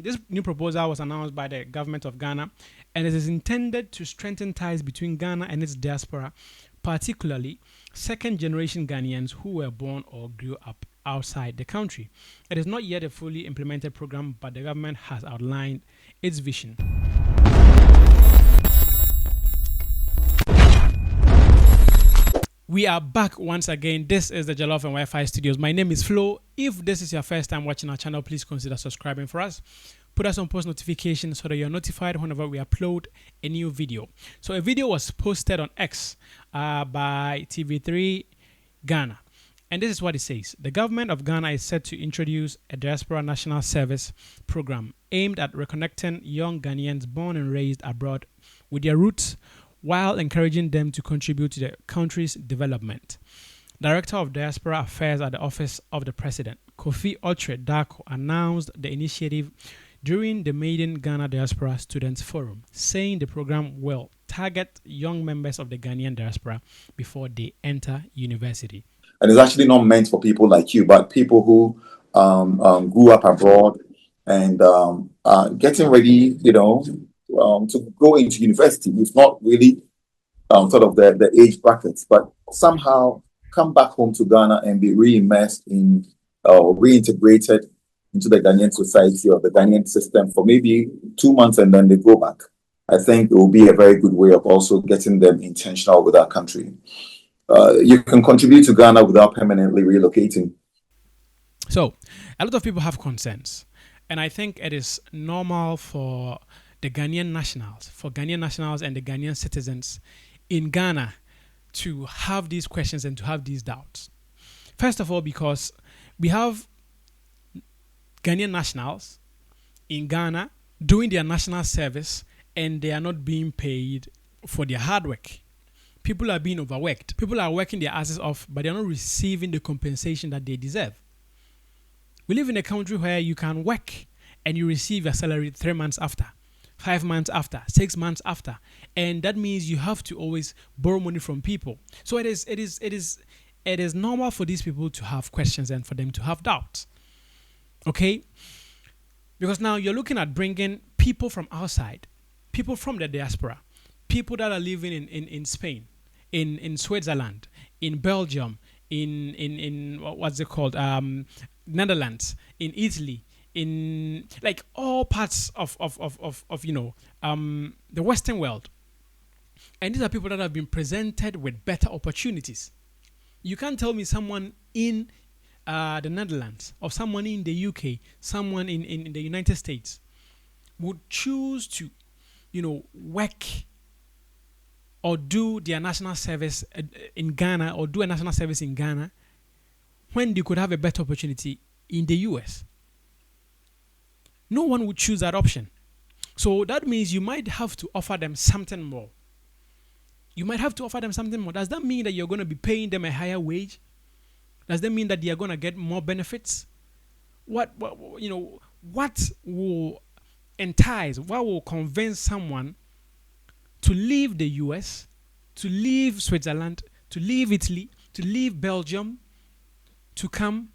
This new proposal was announced by the government of Ghana, and it is intended to strengthen ties between Ghana and its diaspora, particularly second generation Ghanaians who were born or grew up outside the country. It is not yet a fully implemented program, but the government has outlined its vision. We are back once again. This is the Jollof and Wi-Fi studios. My name is Flo. If this is your first time watching our channel, please consider subscribing for us. Put us on post notifications so that you're notified whenever we upload a new video. So a video was posted on X by TV3 Ghana. And this is what it says. The government of Ghana is set to introduce a Diaspora National Service program aimed at reconnecting young Ghanaians born and raised abroad with their roots, while encouraging them to contribute to the country's development. Director of Diaspora Affairs at the Office of the President, Kofi Otre Darko, announced the initiative during the Maiden Ghana Diaspora Students Forum, saying the program will target young members of the Ghanaian diaspora before they enter university. And it's actually not meant for people like you, but people who grew up abroad and are getting ready, to go into university. It's not really sort of the age brackets, but somehow come back home to Ghana and be re-immersed in or reintegrated into the Ghanaian society or the Ghanaian system for maybe 2 months and then they go back. I think it will be a very good way of also getting them intentional with our country. You can contribute to Ghana without permanently relocating. So, a lot of people have concerns, and I think it is normal for the Ghanaian nationals and the Ghanaian citizens in Ghana to have these questions and to have these doubts. First of all, because we have Ghanaian nationals in Ghana doing their national service and they are not being paid for their hard work. People are being overworked. People are working their asses off, but they're not receiving the compensation that they deserve. We live in a country where you can work and you receive your salary 3 months after, 5 months after, 6 months after, and that means you have to always borrow money from people. So it is normal for these people to have questions and for them to have doubts. Okay, because now you're looking at bringing people from outside, people from the diaspora, people that are living in Spain, in Switzerland, in Belgium, in what's it called, Netherlands, in Italy, in like all parts of the Western world. And these are people that have been presented with better opportunities. You can't tell me someone in the Netherlands or someone in the UK, someone in the United States would choose to, work or do their national service in Ghana or do a national service in Ghana when they could have a better opportunity in the US. No one would choose that option. So that means you might have to offer them something more. Does that mean that you're going to be paying them a higher wage? Does that mean that they are going to get more benefits? What will entice, what will convince someone to leave the US, to leave Switzerland, to leave Italy, to leave Belgium, to come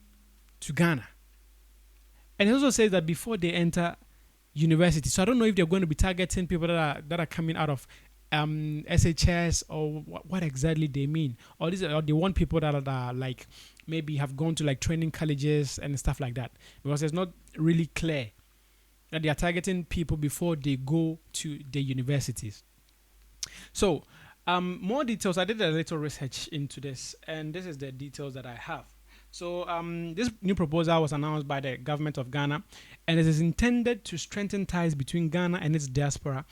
to Ghana? And it also says that before they enter university. So I don't know if they're going to be targeting people that are coming out of SHS or what exactly they mean. Or they want people that are like maybe have gone to like training colleges and stuff like that. Because it's not really clear that they are targeting people before they go to the universities. So more details. I did a little research into this, and this is the details that I have. So this new proposal was announced by the government of Ghana, and it is intended to strengthen ties between Ghana and its diaspora,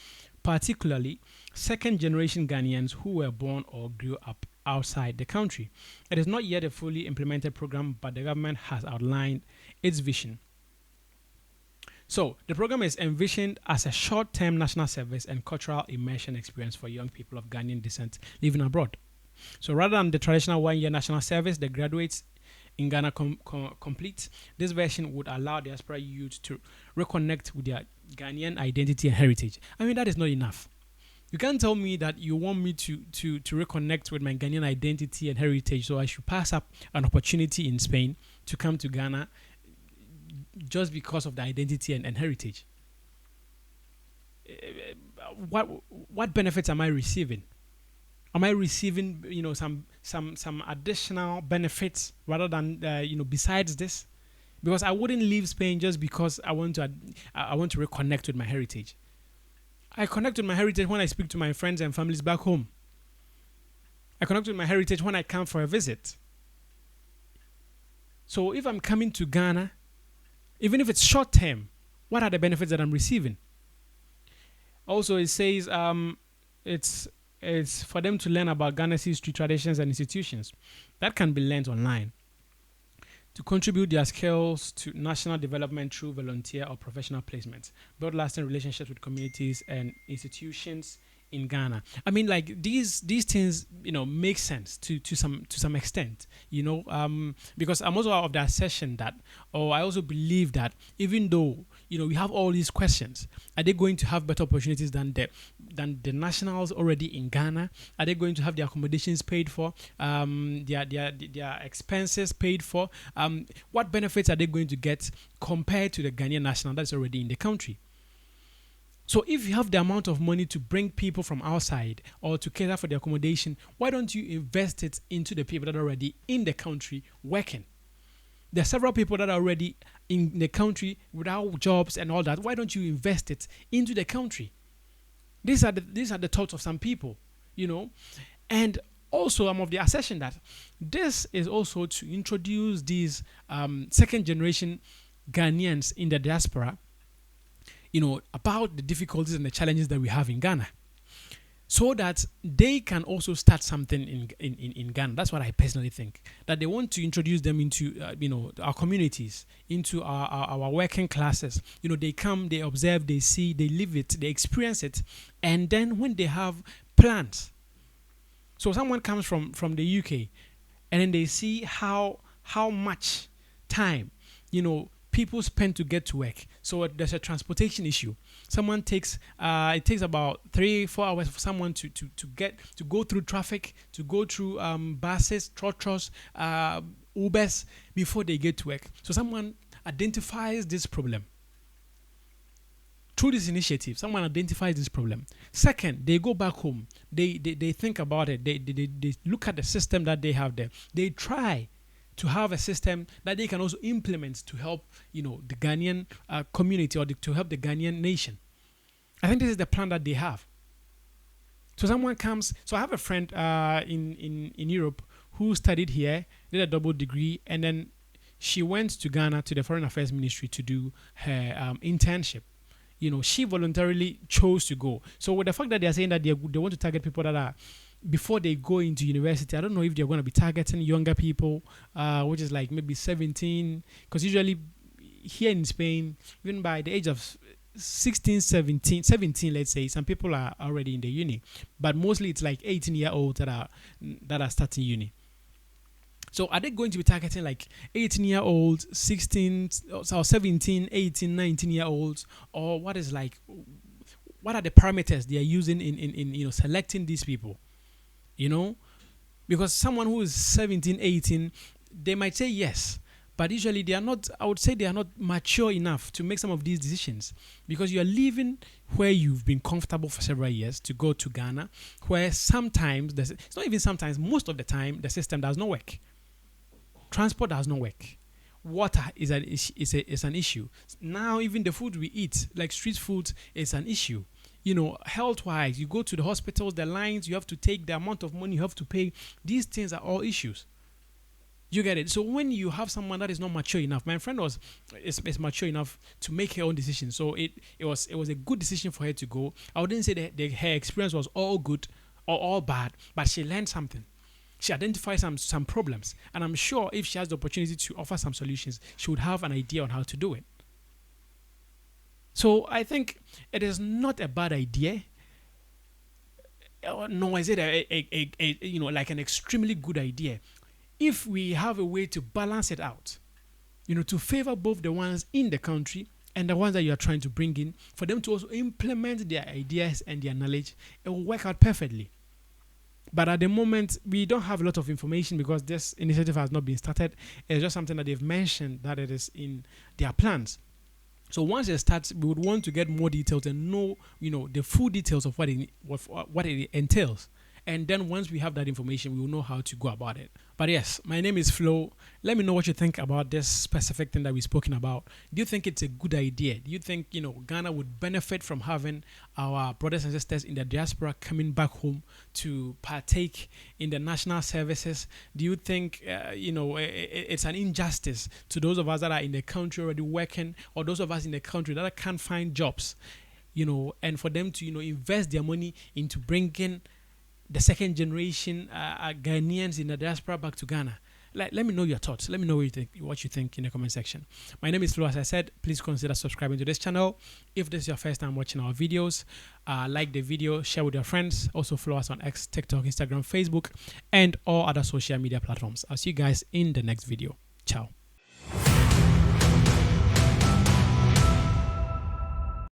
particularly second generation Ghanaians who were born or grew up outside the country. It is not yet a fully implemented program, but the government has outlined its vision. So the program is envisioned as a short-term national service and cultural immersion experience for young people of Ghanaian descent living abroad. So rather than the traditional one-year national service, the graduates in Ghana complete, this version would allow diaspora youth to reconnect with their Ghanaian identity and heritage. I mean, that is not enough. You can't tell me that you want me to reconnect with my Ghanaian identity and heritage, so I should pass up an opportunity in Spain to come to Ghana, just because of the identity and heritage. What benefits am I receiving? Am I receiving, some additional benefits rather than, besides this? Because I wouldn't leave Spain just because I want to reconnect with my heritage. I connect with my heritage when I speak to my friends and families back home. I connect with my heritage when I come for a visit. So if I'm coming to Ghana, even if it's short term, what are the benefits that I'm receiving? Also, it says it's for them to learn about Ghana's history, traditions, and institutions. That can be learned online. To contribute their skills to national development through volunteer or professional placements, build lasting relationships with communities and institutions in Ghana. I mean, like these things, make sense to some extent, because I'm also of the assertion that, or I also believe that even though we have all these questions, are they going to have better opportunities than the nationals already in Ghana? Are they going to have their accommodations paid for, their expenses paid for? What benefits are they going to get compared to the Ghanaian national that's already in the country? So if you have the amount of money to bring people from outside or to cater for the accommodation, why don't you invest it into the people that are already in the country working? There are several people that are already in the country without jobs and all that. Why don't you invest it into the country? These are the thoughts of some people, And also, I'm of the assertion that this is also to introduce these second generation Ghanaians in the diaspora, about the difficulties and the challenges that we have in Ghana, so that they can also start something in Ghana. That's what I personally think, that they want to introduce them into, our communities, into our working classes. They come, they observe, they see, they live it, they experience it. And then when they have plans, so someone comes from the UK and then they see how much time, people spend to get to work. So there's a transportation issue. Someone takes it takes about 3-4 hours for someone to go through traffic, to go through buses, trotros, Ubers before they get to work. So someone identifies this problem. Through this initiative, someone identifies this problem. Second, they go back home. They think about it. They look at the system that they have there. They try to have a system that they can also implement to help, the Ghanaian community, or to help the Ghanaian nation. I think this is the plan that they have. So someone comes. So I have a friend in Europe who studied here, did a double degree, and then she went to Ghana to the Foreign Affairs Ministry to do her internship. She voluntarily chose to go. So with the fact that they are saying that they want to target people that are, before they go into university, I don't know if they're going to be targeting younger people, which is like maybe 17, because usually here in Spain, even by the age of 16, 17, let's say, some people are already in the uni, but mostly it's like 18-year-olds that are starting uni. So are they going to be targeting like 18-year-olds, 16 or 17, 18, 19-year-olds, or what are the parameters they are using in selecting these people? Because someone who is 17, 18, they might say yes, but usually they are not. I would say they are not mature enough to make some of these decisions, because you are living where you've been comfortable for several years to go to Ghana, where sometimes, it's not even sometimes, most of the time, the system does not work. Transport does not work. Water is an issue. Now even the food we eat, like street food, is an issue. Health-wise, you go to the hospitals, the lines you have to take, the amount of money you have to pay, these things are all issues. You get it? So when you have someone that is not mature enough, my friend is mature enough to make her own decision. So it was a good decision for her to go. I wouldn't say that her experience was all good or all bad, but she learned something. She identified some problems, and I'm sure if she has the opportunity to offer some solutions, she would have an idea on how to do it. So I think it is not a bad idea, nor is it like an extremely good idea, if we have a way to balance it out, to favor both the ones in the country and the ones that you are trying to bring in, for them to also implement their ideas and their knowledge. It will work out perfectly. But at the moment, we don't have a lot of information because this initiative has not been started. It's just something that they've mentioned that it is in their plans. So once it starts, we would want to get more details and know, the full details of what it entails. And then once we have that information, we will know how to go about it. But yes, my name is Flo. Let me know what you think about this specific thing that we've spoken about. Do you think it's a good idea? Do you think, Ghana would benefit from having our brothers and sisters in the diaspora coming back home to partake in the national services? Do you think, it's an injustice to those of us that are in the country already working, or those of us in the country that can't find jobs, and for them to, invest their money into bringing the second generation Ghanaians in the diaspora back to Ghana? Let me know your thoughts. Let me know what you think in the comment section. My name is Flo. As I said, please consider subscribing to this channel. If this is your first time watching our videos, like the video, share with your friends. Also follow us on X, TikTok, Instagram, Facebook, and all other social media platforms. I'll see you guys in the next video. Ciao.